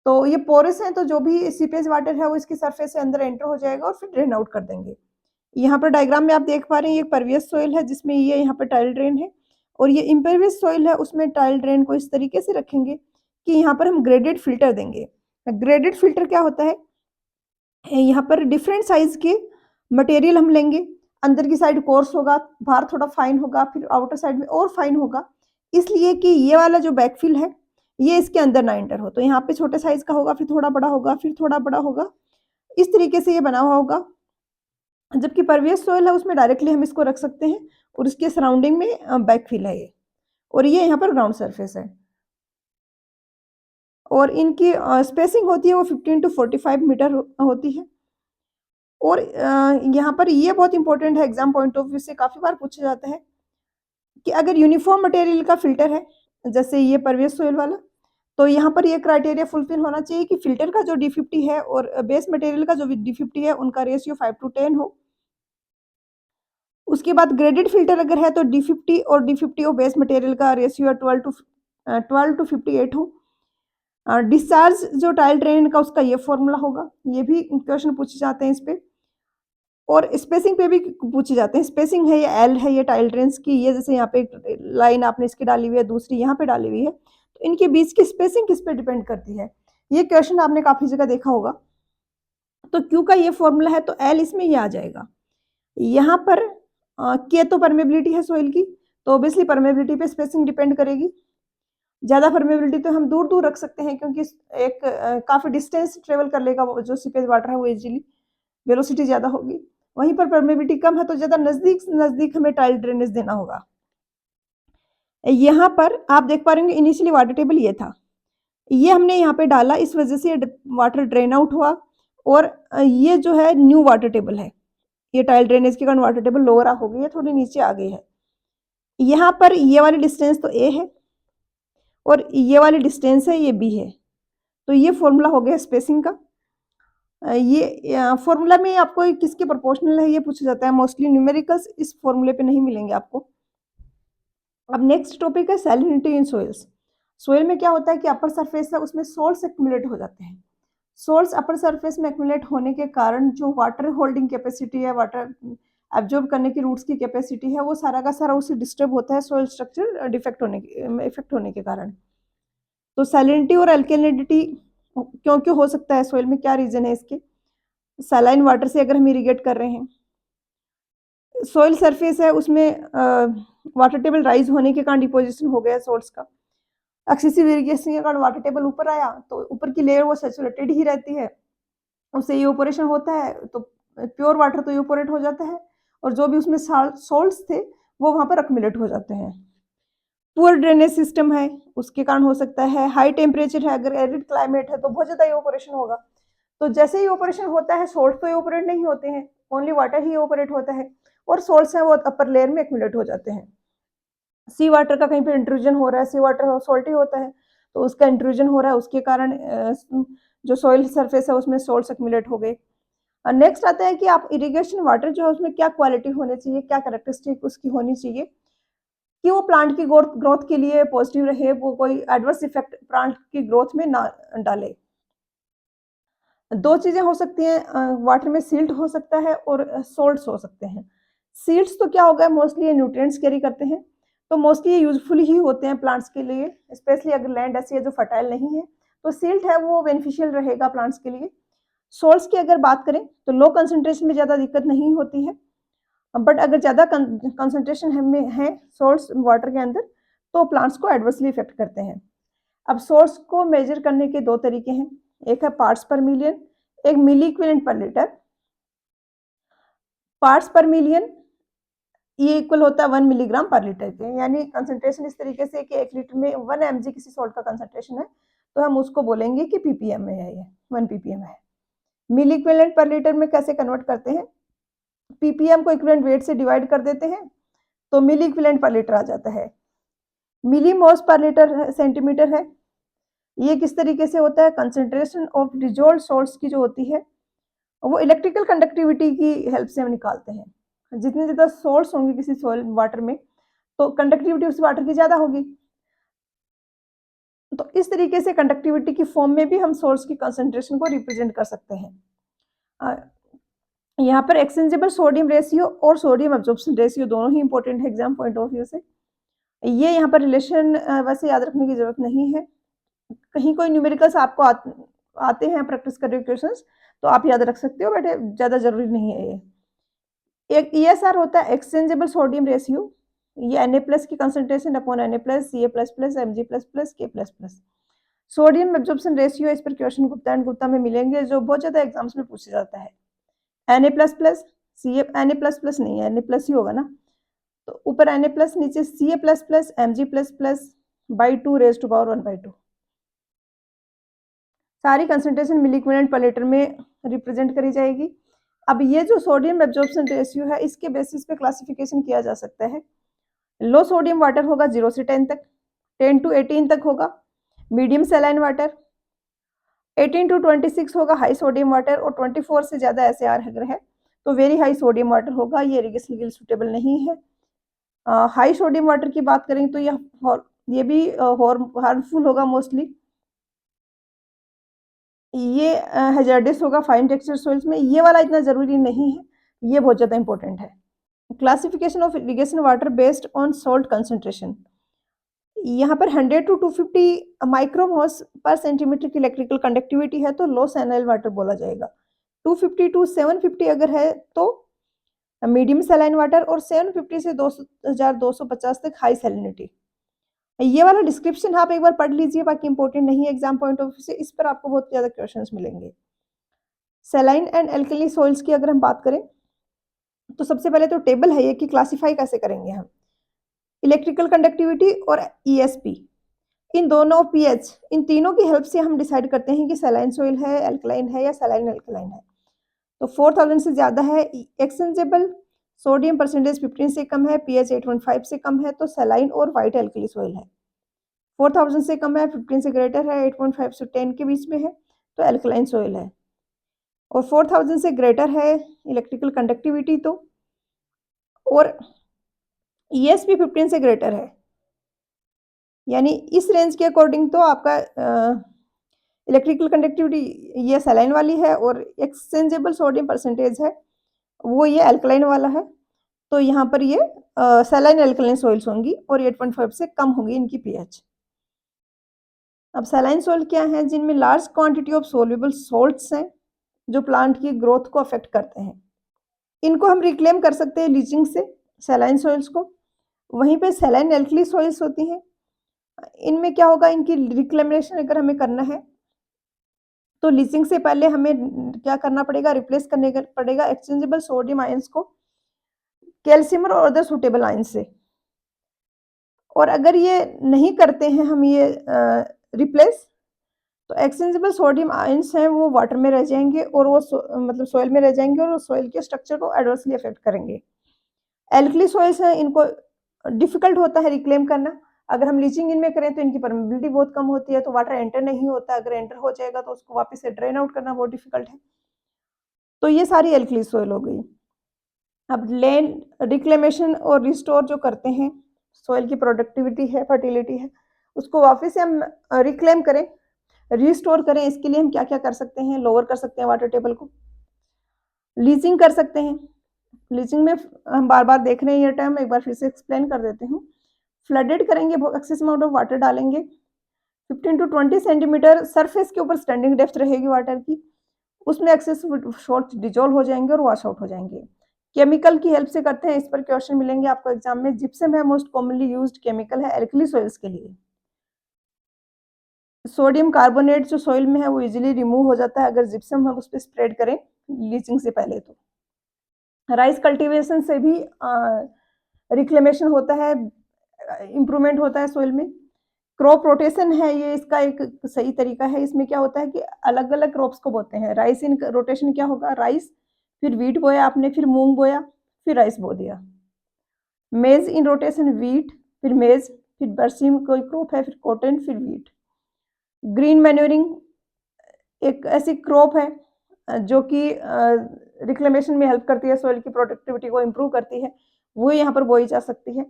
तो ये पोरस है, तो जो भी सीपेज वाटर है वो इसकी सरफेस से अंदर एंटर हो जाएगा और फिर ड्रेन आउट कर देंगे। यहाँ पर डायग्राम में आप देख पा रहे हैं, ये परवियस सॉइल है जिसमें ये यहाँ पर टाइल ड्रेन है, और ये इम्परवियस सॉइल है उसमें टाइल ड्रेन को इस तरीके से रखेंगे कि यहाँ पर हम ग्रेडेड फिल्टर देंगे। ग्रेडेड फिल्टर क्या होता है, यहाँ पर डिफरेंट साइज के मटेरियल हम लेंगे, अंदर की साइड कोर्स होगा, बाहर थोड़ा फाइन होगा, फिर आउटर साइड में और फाइन होगा, इसलिए कि ये वाला जो बैकफिल है ये इसके अंदर ना एंटर हो। तो यहाँ पे छोटे साइज का होगा, फिर थोड़ा बड़ा होगा, फिर थोड़ा बड़ा होगा, इस तरीके से ये बना हुआ होगा। जबकि परवियस सोइल है उसमें डायरेक्टली हम इसको रख सकते हैं, और इसके सराउंडिंग में बैकफिल है ये, और ये यहाँ पर ग्राउंड सरफेस है, और इनकी स्पेसिंग होती है वो 15 to 45 मीटर होती है। और यहाँ पर ये बहुत इंपॉर्टेंट है, एग्जाम पॉइंट ऑफ व्यू से काफी बार पूछा जाता है कि अगर यूनिफॉर्म मटेरियल का फिल्टर है, जैसे ये परवियस सोइल वाला, तो यहाँ पर ये क्राइटेरिया फुलफिल होना चाहिए कि फिल्टर का जो D50 है और बेस मटेरियल का जो D50 है उनका रेशियो 5:10 हो। उसके बाद ग्रेडेड फिल्टर अगर है तो D50 और D50 और बेस मटेरियल का रेशियो 12 to 58 हो। डिस्चार्ज जो टाइल ड्रेन का उसका ये फॉर्मूला होगा, ये भी क्वेश्चन पूछे जाते हैं इस पे, और स्पेसिंग पे भी पूछे जाते हैं। स्पेसिंग है ये एल है ये टाइल ड्रेन्स की, ये जैसे यहाँ पे लाइन आपने इसकी डाली हुई है, दूसरी यहाँ पे डाली हुई है, तो इनके बीच की स्पेसिंग किस पे डिपेंड करती है, ये क्वेश्चन आपने काफी जगह देखा होगा। तो क्यू का ये फॉर्मूला है तो एल इसमें ये आ जाएगा। यहाँ पर के तो परमेबिलिटी है सोइल की, तो ऑब्वियसली परमेबिलिटी पे स्पेसिंग डिपेंड करेगी। ज़्यादा परमेबिलिटी तो हम दूर दूर रख सकते हैं क्योंकि एक काफ़ी डिस्टेंस ट्रेवल कर लेगा वो जो सीपेज वाटर है वो इजीली, वेलोसिटी ज़्यादा होगी। वहीं पर परमेबिलिटी कम है तो ज़्यादा नज़दीक नज़दीक हमें टाइल ड्रेनेज देना होगा। यहाँ पर आप देख पा रहे होंगे इनिशियली वाटर टेबल ये था, ये हमने यहाँ पे डाला, इस वजह से वाटर ड्रेन आउट हुआ, और ये जो है न्यू वाटर टेबल है, ये टाइल ड्रेनेज के कारण वाटर टेबल लोअर हो गई है, थोड़ी नीचे आ गई है। यहाँ पर ये वाली डिस्टेंस तो ए है और ये वाली डिस्टेंस है ये बी है, तो ये फॉर्मूला हो गया स्पेसिंग का। ये फॉर्मूला में आपको किसके प्रोपोर्शनल है ये पूछा जाता है, मोस्टली न्यूमेरिकल्स इस फॉर्मूले पे नहीं मिलेंगे आपको। अब नेक्स्ट टॉपिक है सैलिनिटी इन सोइल्स। सोइल में क्या होता है कि अपर सरफेस है उसमें सोल्ट्स एक्यूमुलेट हो जाते हैं। सोल्ट्स अपर सरफेस में एक्यूमुलेट होने के कारण जो वाटर होल्डिंग कैपेसिटी है, वाटर एब्जॉर्ब करने की रूट्स की कैपेसिटी है, वो सारा का सारा उससे डिस्टर्ब होता है सोइल स्ट्रक्चर डिफेक्ट होने के इफेक्ट होने के कारण। तो सैलिनिटी और अल्कलिनिटी क्यों क्यों हो सकता है सोइल में, क्या रीजन है इसके। सैलाइन वाटर से अगर हम इरिगेट कर रहे हैं, सोइल सरफेस है उसमें वाटर टेबल राइज होने के कारण डिपोजिशन हो गया सोल्ट्स का, एक्सेसिव इरिगेशन के कारण वाटर टेबल ऊपर आया, तो ऊपर की लेयर वो सैचुरेटेड ही रहती है, उससे इवेपोरेशन होता है, तो प्योर वाटर तो इवेपोरेट हो जाता है, और जो भी उसमें सॉल्ट्स थे वो वहाँ पर अक्यूमुलेट हो जाते हैं। पुअर ड्रेनेज सिस्टम है उसके कारण हो सकता है। हाई टेम्परेचर है, अगर एरिड क्लाइमेट है तो बहुत ज़्यादा इवेपोरेशन होगा, तो जैसे ही ऑपरेशन होता है, सोल्ट तो ऑपरेट नहीं होते हैं, ओनली वाटर ही ऑपरेट होता है और सोल्ट्स हैं वो अपर लेयर में एक्यूमुलेट हो जाते हैं। सी वाटर का कहीं पे इंट्रूजन हो रहा है, सी वाटर सॉल्टी होता है, तो उसका इंट्रूजन हो रहा है, उसके कारण जो सॉइल सरफेस है उसमें सोल्ट्स एक्यूमुलेट हो गए। नेक्स्ट आता है कि आप इरिगेशन वाटर जो है उसमें क्या क्वालिटी होनी चाहिए, क्या कैरेक्टरिस्टिक उसकी होनी चाहिए कि वो प्लांट की ग्रोथ ग्रोथ के लिए पॉजिटिव रहे, वो कोई एडवर्स इफेक्ट प्लांट की ग्रोथ में ना डाले। 2 चीज़ें हो सकती हैं, वाटर में सिल्ट हो सकता है और सॉल्ट्स हो सकते हैं। सीड्स तो क्या होगा, मोस्टली ये न्यूट्रिएंट्स कैरी करते हैं, तो मोस्टली ये यूज़फुल ही होते हैं प्लांट्स के लिए, स्पेशली अगर लैंड ऐसी है जो फर्टाइल नहीं है, तो सिल्ट है वो बेनिफिशियल रहेगा प्लांट्स के लिए। सॉल्ट्स की अगर बात करें तो लो कंसंट्रेशन में ज़्यादा दिक्कत नहीं होती है, बट अगर ज़्यादा कंसंट्रेशन है सॉल्ट्स वाटर के अंदर, तो प्लांट्स को एडवर्सली इफेक्ट करते हैं। अब सोर्स को मेजर करने के 2 तरीके हैं, एक है पार्ट्स पर मिलियन, एक मिली इक्विवेलेंट पर लीटर। पार्ट्स पर मिलियन ये इक्वल होता है 1 मिलीग्राम पर लीटर के, यानी कंसंट्रेशन इस तरीके से कि 1 लीटर में 1 mg किसी सॉल्ट का कंसंट्रेशन है, तो हम उसको बोलेंगे कि पीपीएम में है, ये 1 पीपीएम है। मिली इक्विवेलेंट पर लीटर में कैसे कन्वर्ट करते हैं, पीपीएम को इक्विवेलेंट वेट से डिवाइड कर देते हैं, तो मिली इक्विवेलेंट पर लीटर आ जाता है। मिली मोल्स पर लीटर सेंटीमीटर है। ये किस तरीके से होता है, कंसंट्रेशन ऑफ डिसॉल्व्ड सॉल्ट्स की जो होती है वो इलेक्ट्रिकल कंडक्टिविटी की हेल्प से हम निकालते हैं। जितने ज़्यादा सोर्स होंगे किसी सॉइल वाटर में, तो कंडक्टिविटी उस वाटर की ज़्यादा होगी। तो इस तरीके से कंडक्टिविटी की फॉर्म में भी हम सोर्स की कंसंट्रेशन को रिप्रेजेंट कर सकते हैं। अ, यहाँ पर एक्सचेंजेबल सोडियम रेशियो और सोडियम एब्जॉर्प्शन रेशियो दोनों ही इंपॉर्टेंट है एग्जाम पॉइंट ऑफ व्यू से। ये यहाँ पर रिलेशन वैसे याद रखने की ज़रूरत नहीं है। कहीं कोई न्यूमेरिकल्स आपको आते हैं, प्रैक्टिस कर रहे हो क्वेश्चंस, तो आप याद रख सकते हो, बट ज़्यादा ज़रूरी नहीं है ये। एक ईएसआर होता है एक्सचेंजेबल सोडियम रेशियो, ये Na+ की concentration upon Na+, Ca++, Mg++, K++। Sodium absorption ratio, इस पर क्वेश्चन गुप्ता एंड गुप्ता में मिलेंगे, जो बहुत ज़्यादा एग्जाम्स में पूछा जाता है। Na++, Na++ नहीं है, Na+ ही होगा ना, तो ऊपर Na+, नीचे Ca++, Mg++/2 सारी कंसंट्रेशन मिली इक्विवेलेंट पर लीटर में रिप्रेजेंट करी जाएगी। अब ये जो सोडियम एब्जॉर्प्शन रेशियो है, इसके बेसिस पे क्लासिफिकेशन किया जा सकता है। लो सोडियम वाटर होगा 0 से 10 तक, 10 टू 18 तक होगा मीडियम सैलाइन वाटर, 18 टू 26 होगा हाई सोडियम वाटर, और 24 से ज़्यादा एसएआर अगर है तो वेरी हाई सोडियम वाटर होगा, ये इरिगेशन के लिए सूटेबल नहीं है। हाई सोडियम वाटर की बात करें तो ये भी हार्मफुल होगा मोस्टली, ये हैजार्डस होगा फाइन टेक्सचर सॉइल्स में, ये वाला इतना ज़रूरी नहीं है, ये बहुत ज़्यादा इंपॉर्टेंट है। Classification of irrigation water based on salt concentration, यहाँ पर 100 टू 250 माइक्रोमोल्स पर सेंटीमीटर की इलेक्ट्रिकल कंडक्टिविटी है तो लो सैलाइन वाटर बोला जाएगा। 250 टू 750 अगर है तो मीडियम सैलाइन वाटर, और 750 से 2250 तक हाई सैलिनिटी। ये वाला डिस्क्रिप्शन आप एक बार पढ़ लीजिए, बाकी इंपॉर्टेंट नहीं है एग्जाम पॉइंट ऑफ व्यू से, इस पर आपको बहुत ज़्यादा क्वेश्चंस मिलेंगे। सैलाइन एंड एल्कली सॉइल्स की अगर हम बात करें तो सबसे पहले तो टेबल है ये कि क्लासिफाई कैसे करेंगे हम, इलेक्ट्रिकल कंडक्टिविटी और ईएसपी, इन दोनों पीएच, इन तीनों की हेल्प से हम डिसाइड करते हैं कि सैलाइन सॉइल है, एल्कलाइन है या सैलाइन एल्कलाइन है। तो 4000 से ज़्यादा है, एक्सचेंजेबल सोडियम परसेंटेज 15 से कम है, पीएच 8.5 से कम है तो सैलाइन और वाइट एल्कली सॉइल है। 4000 से कम है, 15 से ग्रेटर है, 8.5 से 10 के बीच में है तो एल्कलाइन सॉइल है, और 4000 से ग्रेटर है इलेक्ट्रिकल कंडक्टिविटी तो, और ईएसपी 15 से ग्रेटर है, यानी इस रेंज के अकॉर्डिंग तो आपका इलेक्ट्रिकल कंडक्टिविटी ये सैलाइन वाली है, और एक्सचेंजेबल सोडियम परसेंटेज है वो ये अल्कलाइन वाला है, तो यहाँ पर ये सैलाइन अल्कलाइन सॉइल्स होंगी और 8.5 से कम होंगी इनकी पीएच। अब सैलाइन सॉइल क्या है, जिनमें large quantity of soluble salts हैं जो प्लांट की ग्रोथ को अफेक्ट करते हैं। इनको हम रिक्लेम कर सकते हैं लीचिंग से, सैलाइन सॉइल्स को। वहीं पे सैलाइन एल्कली सॉइल्स होती हैं, इनमें क्या होगा, इनकी रिक्लेमेशन अगर हमें करना है तो लीचिंग से पहले हमें क्या करना पड़ेगा, रिप्लेस करने पड़ेगा एक्सचेंजेबल सोडियम आयंस को कैल्शियम और अदर सुटेबल आयन से। और अगर ये नहीं करते हैं हम ये रिप्लेस, तो एक्सचेंजेबल सोडियम आयंस हैं वो वाटर में रह जाएँगे और वो मतलब सॉइल में रह जाएँगे और सॉइल के स्ट्रक्चर को एडवर्सली अफेक्ट करेंगे। एल्कली सॉइल्स हैं, इनको डिफ़िकल्ट होता है रिक्लेम करना। अगर हम लीचिंग इनमें करें तो इनकी परमेबिलिटी बहुत कम होती है, तो वाटर एंटर नहीं होता। अगर एंटर हो जाएगा तो उसको वापस से ड्रेन आउट करना बहुत डिफ़िकल्ट है। तो ये सारी एल्कली सॉइल हो गई। अब लैंड रिक्लेमेशन और रिस्टोर जो करते हैं, सॉइल की प्रोडक्टिविटी है, फर्टिलिटी है, उसको वापस से हम रिक्लेम करें, रिस्टोर करें, इसके लिए हम क्या-क्या कर सकते हैं? लोअर कर सकते हैं वाटर टेबल को, लीचिंग कर सकते हैं। लीचिंग में हम बार-बार देख रहे हैं ये टर्म, एक बार फिर से एक्सप्लेन कर देती हूँ। फ्लडेड करेंगे, एक्सेस अमाउंट ऑफ वाटर डालेंगे, 15 टू 20 सेंटीमीटर सरफेस के ऊपर स्टैंडिंग डेप्थ रहेगी वाटर की, उसमें एक्सेस सॉल्ट डिज़ोल्व हो जाएँगे और वॉश आउट हो जाएँगे। केमिकल की हेल्प से करते हैं, इस पर क्वेश्चन मिलेंगे आपको एग्ज़ाम में। जिप्सम है मोस्ट कॉमनली यूज्ड केमिकल है एल्कली सॉइल्स के लिए। सोडियम कार्बोनेट जो सॉइल में है वो ईज़िली रिमूव हो जाता है अगर जिप्सम हम उस पे स्प्रेड करें लीचिंग से पहले तो। राइस कल्टीवेशन से भी रिक्लेमेशन होता है, इम्प्रूवमेंट होता है सॉइल में। क्रॉप रोटेशन है ये इसका एक सही तरीका है। इसमें क्या होता है कि अलग-अलग क्रॉप्स को बोते हैं। राइस इन रोटेशन क्या होगा, राइस, फिर व्हीट बोया आपने, फिर मूँग बोया, फिर राइस बो दिया। मेज़ इन रोटेशन व्हीट, फिर मेज़, फिर बरसीम कोई क्रॉप है, फिर कॉटन, फिर व्हीट। ग्रीन मैन्योरिंग एक ऐसी क्रॉप है जो कि रिक्लेमेशन में हेल्प करती है, सॉइल की प्रोडक्टिविटी को इम्प्रूव करती है, वो यहाँ पर बोई जा सकती है।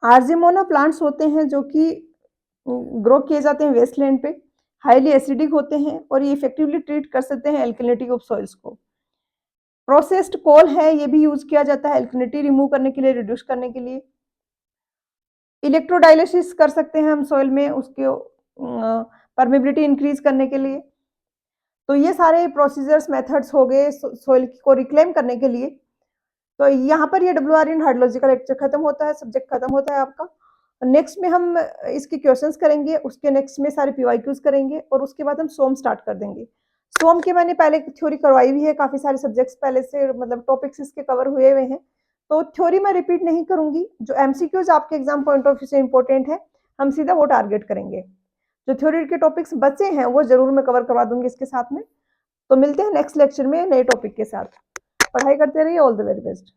आरजेमोना प्लांट्स होते हैं जो कि ग्रो किए जाते हैं वेस्टलैंड पे, हाईली एसिडिक होते हैं और ये इफेक्टिवली ट्रीट कर सकते हैं एल्कलिनिटी ऑफ सॉइल्स को। प्रोसेस्ड कोल है, ये भी यूज़ किया जाता है एल्कलिनिटी रिमूव करने के लिए, रिड्यूस करने के लिए। इलेक्ट्रोडायलिसिस कर सकते हैं हम सॉइल में उसके परमेबिलिटी इंक्रीज़ करने के लिए। तो ये सारे प्रोसीजर्स मेथड्स हो गए सॉइल को रिक्लेम करने के लिए। तो यहाँ पर ये डब्ल्यूआरएन हाइड्रोलॉजिकल लेक्चर खत्म होता है, सब्जेक्ट खत्म होता है आपका। नेक्स्ट में हम इसके क्वेश्चंस करेंगे, उसके नेक्स्ट में सारे पीवाईक्यूज करेंगे और उसके बाद हम सोम स्टार्ट कर देंगे। सोम के मैंने पहले थ्योरी करवाई हुई है, काफ़ी सारे सब्जेक्ट्स पहले से मतलब टॉपिक्स इसके कवर हुए हुए हैं, तो थ्योरी मैं रिपीट नहीं करूँगी। जो एमसीक्यूज आपके एग्जाम पॉइंट ऑफ व्यू से इंपॉर्टेंट है, हम सीधा वो टारगेट करेंगे। जो थ्योरी के टॉपिक्स बचे हैं, वो ज़रूर मैं कवर करवा दूँगी इसके साथ में। तो मिलते हैं नेक्स्ट लेक्चर में नए टॉपिक के साथ। पढ़ाई करते रहिए, ऑल द वेरी बेस्ट।